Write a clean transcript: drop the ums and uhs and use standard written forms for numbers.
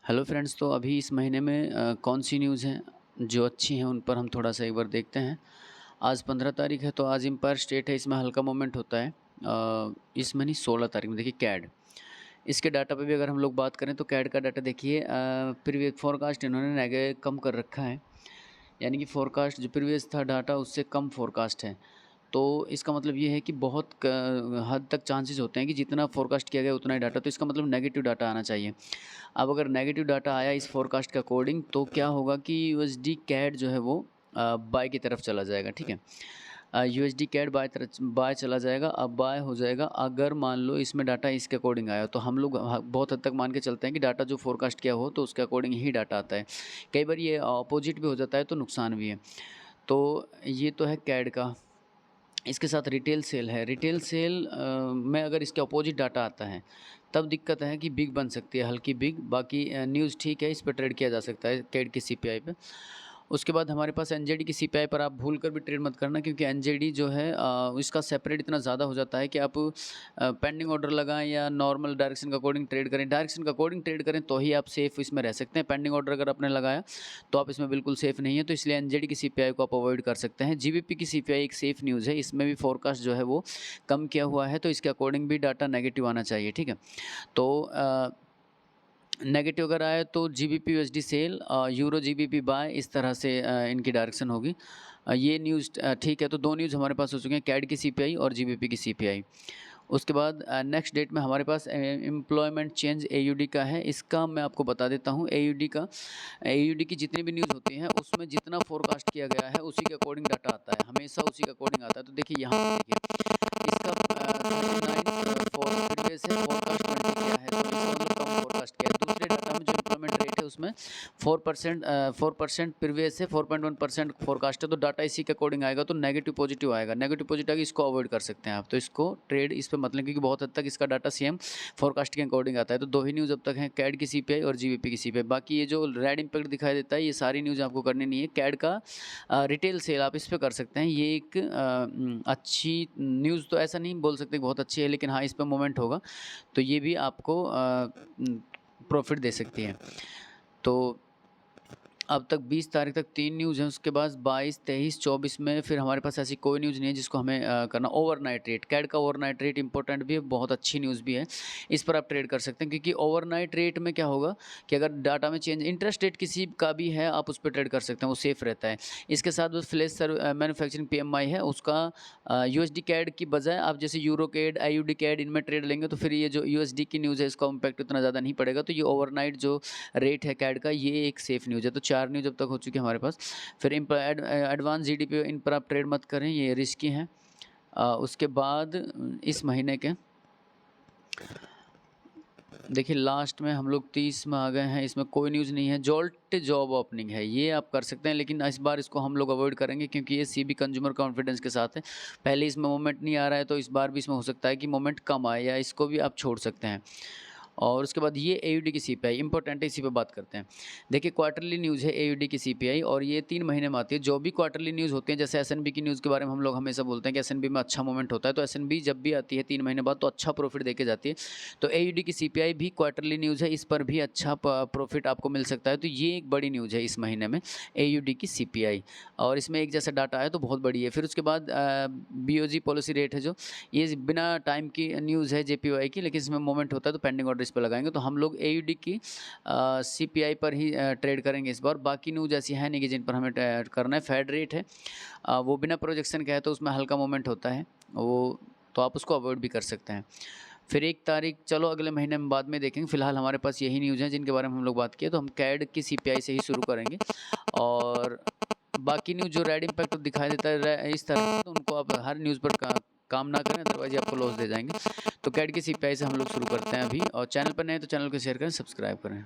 Hello friends, तो अभी इस महीने में कौन सी न्यूज़ हैं जो अच्छी हैं उन पर हम थोड़ा सा एक बार देखते हैं। आज 15 तारीख है तो आज एम्पायर स्टेट है, इसमें हल्का मोमेंट होता है। इस महीने 16 तारीख में देखिए कैड, इसके डाटा पे भी अगर हम लोग बात करें तो कैड का डाटा देखिए, प्रीवियस फोरकास्ट इन्होंने नेगे कम कर रखा है, यानी कि फोरकास्ट जो प्रीवियस था डाटा उससे कम फोरकास्ट है। तो इसका मतलब ये है कि बहुत हद तक चांसेस होते हैं कि जितना फोरकास्ट किया गया उतना ही डाटा, तो इसका मतलब नेगेटिव डाटा आना चाहिए। अब अगर नेगेटिव डाटा आया इस फोरकास्ट के अकॉर्डिंग तो क्या होगा कि यूएसडी कैड जो है वो बाय की तरफ चला जाएगा। ठीक है, यूएसडी कैड बाय चला जाएगा। अब बाय हो जाएगा अगर मान लो इसमें डाटा इसके अकॉर्डिंग आया, तो हम लोग बहुत हद तक मान के चलते हैं कि डाटा जो फोरकास्ट किया हो तो उसके अकॉर्डिंग ही डाटा आता है। कई बार ये अपोजिट भी हो जाता है तो नुकसान भी है। तो ये तो है कैड का। इसके साथ रिटेल सेल है। रिटेल सेल में अगर इसके अपोजिट डाटा आता है तब दिक्कत है कि बिग बन सकती है, हल्की बिग। बाकी न्यूज़ ठीक है, इस पर ट्रेड किया जा सकता है कैड की सीपीआई पे। उसके बाद हमारे पास एनजेडी की सीपीआई पर आप भूल कर भी ट्रेड मत करना, क्योंकि एनजेडी जो है इसका सेपरेट इतना ज़्यादा हो जाता है कि आप पेंडिंग ऑर्डर लगाएं या नॉर्मल डायरेक्शन के अकॉर्डिंग ट्रेड करें। डायरेक्शन के अकॉर्डिंग ट्रेड करें तो ही आप सेफ़ इसमें रह सकते हैं। पेंडिंग ऑर्डर अगर आपने लगाया तो आप इसमें बिल्कुल सेफ़ नहीं है, तो इसलिए एनजेडी की सीपीआई को आप अवॉइड कर सकते हैं। जीबीपी की सीपीआई एक सेफ़ न्यूज़ है, इसमें भी फोरकास्ट जो है वो कम किया हुआ है, तो इसके अकॉर्डिंग भी डाटा नेगेटिव आना चाहिए। ठीक है, तो नेगेटिव अगर आए तो GBP USD sell, euro GBP buy, इस तरह से इनकी डायरेक्शन होगी। ये न्यूज़ ठीक है, तो दो न्यूज़ हमारे पास हो चुके हैं, कैड की सीपीआई और जीबीपी की सीपीआई। उसके बाद नेक्स्ट डेट में हमारे पास एम्प्लॉयमेंट चेंज एयूडी का है। इसका मैं आपको बता देता हूँ। एयूडी की जितनी भी न्यूज़ होती हैं उसमें जितना फोरकास्ट किया गया है उसी के अकॉर्डिंग डाटा आता है, हमेशा उसी के अकॉर्डिंग आता है। तो देखिए यहाँ देखिए इसका 39 प्रीवियस है, फोरकास्ट 20 किया है, तो इसका मतलब कम फोरकास्ट किया है। दूसरे डाटा में जो एम्प्लॉयमेंट रेट है उसमें 4% प्रीवियस है, 4.1% फोरकास्ट है, तो डाटा इसी के अकॉर्डिंग आएगा, तो नेगेटिव पॉजिटिव आएगा। नेगेटिव पॉजिटिव आएगा, इसको अवॉइड कर सकते हैं आप। तो इसको ट्रेड इस पर मतलब, क्योंकि बहुत हद तक इसका डाटा सेम फोरकास्ट के अकॉर्डिंग आता है। तो दो ही न्यूज़ अब तक हैं, कैड की सीपीआई और जीबीपी की सीपीआई। बाकी ये जो रेड इम्पैक्ट दिखाई देता है ये सारी न्यूज़ आपको करनी नहीं है। कैड का रिटेल सेल आप इस पर कर सकते हैं, ये एक अच्छी न्यूज़, तो ऐसा नहीं बोल सकते बहुत अच्छी है, लेकिन हाँ इस पर मोमेंट होगा तो ये भी आपको प्रॉफिट दे सकती है। तो अब तक 20 तारीख तक 3 न्यूज़ हैं, उसके बाद 22, 23, 24 में फिर हमारे पास ऐसी कोई न्यूज़ नहीं है जिसको हमें करना। ओवरनाइट रेट, कैड का ओवरनाइट रेट इंपॉर्टेंट भी है, बहुत अच्छी न्यूज़ भी है, इस पर आप ट्रेड कर सकते हैं। क्योंकि ओवरनाइट रेट में क्या होगा कि अगर डाटा में चेंज, इंटरेस्ट रेट किसी का भी है आप उस पर ट्रेड कर सकते हैं, वो सेफ़ रहता है। इसके साथ जो फ्लैश मैन्युफैक्चरिंग PMI है उसका यूएसडी कैड की बजाय आप जैसे यूरो कैड, आईयूडी कैड इनमें ट्रेड लेंगे तो फिर ये जो यूएसडी की न्यूज़ है इसका इम्पैक्ट उतना ज़्यादा नहीं पड़ेगा। तो ये ओवरनाइट जो रेट है कैड का, ये एक सेफ़ न्यूज़ है। तो 4 न्यूज़ अब तक हो चुकी है हमारे पास। फिर एडवांस जीडीपी, इन पर आप ट्रेड मत करें, ये रिस्की हैं। उसके बाद इस महीने के देखिए लास्ट में हम लोग 30 में आ गए हैं, इसमें कोई न्यूज़ नहीं है। जोल्ट जॉब ओपनिंग है, ये आप कर सकते हैं, लेकिन इस बार इसको हम लोग अवॉइड करेंगे क्योंकि ये सीबी कंज्यूमर कॉन्फिडेंस के साथ है। पहले इसमें मोमेंट नहीं आ रहा है तो इस बार भी इसमें हो सकता है कि मोमेंट कम आए, या इसको भी आप छोड़ सकते हैं। और उसके बाद ये एयूडी की सीपीआई इंपॉर्टेंट है, इसी पे बात करते हैं। देखिए क्वार्टरली न्यूज़ है एयूडी की सीपीआई, और ये 3 महीने में आती है। जो भी क्वार्टरली न्यूज़ होती है, जैसे एसएनबी की न्यूज़ के बारे में हम लोग हमेशा बोलते हैं कि एसएनबी में अच्छा मोमेंट होता है, तो एसएनबी जब भी आती है 3 महीने बाद तो अच्छा प्रॉफिट देके जाती है। तो एयूडी की सीपीआई भी क्वार्टरली न्यूज़ है, इस पर भी अच्छा प्रॉफिट आपको मिल सकता है। तो ये एक बड़ी न्यूज़ है इस महीने में, एयूडी की सीपीआई, और इसमें एक जैसा डाटा है तो बहुत बड़ी है। फिर उसके बाद बीओजी पॉलिसी रेट है, जो ये बिना टाइम की न्यूज़ है जेपीवाई की, लेकिन इसमें मोमेंट होता है तो पेंडिंग ऑर्डर इस पर लगाएंगे। तो हम लोग एयूडी की सीपीआई पर ही ट्रेड करेंगे इस बार। बाकी न्यूज़ ऐसी है नहीं कि जिन पर हमें करना है। फेड रेट है, वो बिना प्रोजेक्शन के है तो उसमें हल्का मोमेंट होता है, वो तो आप उसको अवॉइड भी कर सकते हैं। फिर 1 तारीख, चलो अगले महीने में बाद में देखेंगे, फिलहाल हमारे पास यही न्यूज़ हैं जिनके बारे में हम लोग बात किए। तो हम कैड की सीपीआई से ही शुरू करेंगे, और बाकी न्यूज़ जो रेड इम्पैक्ट दिखाई देता है इस तरह से, तो उनको आप हर न्यूज़ पर काम ना करें, अदरवाइज आपको लॉस दे जाएंगे। तो कैड की सीपीआई से हम लोग शुरू करते हैं अभी, और चैनल पर नए तो चैनल को शेयर करें, सब्सक्राइब करें।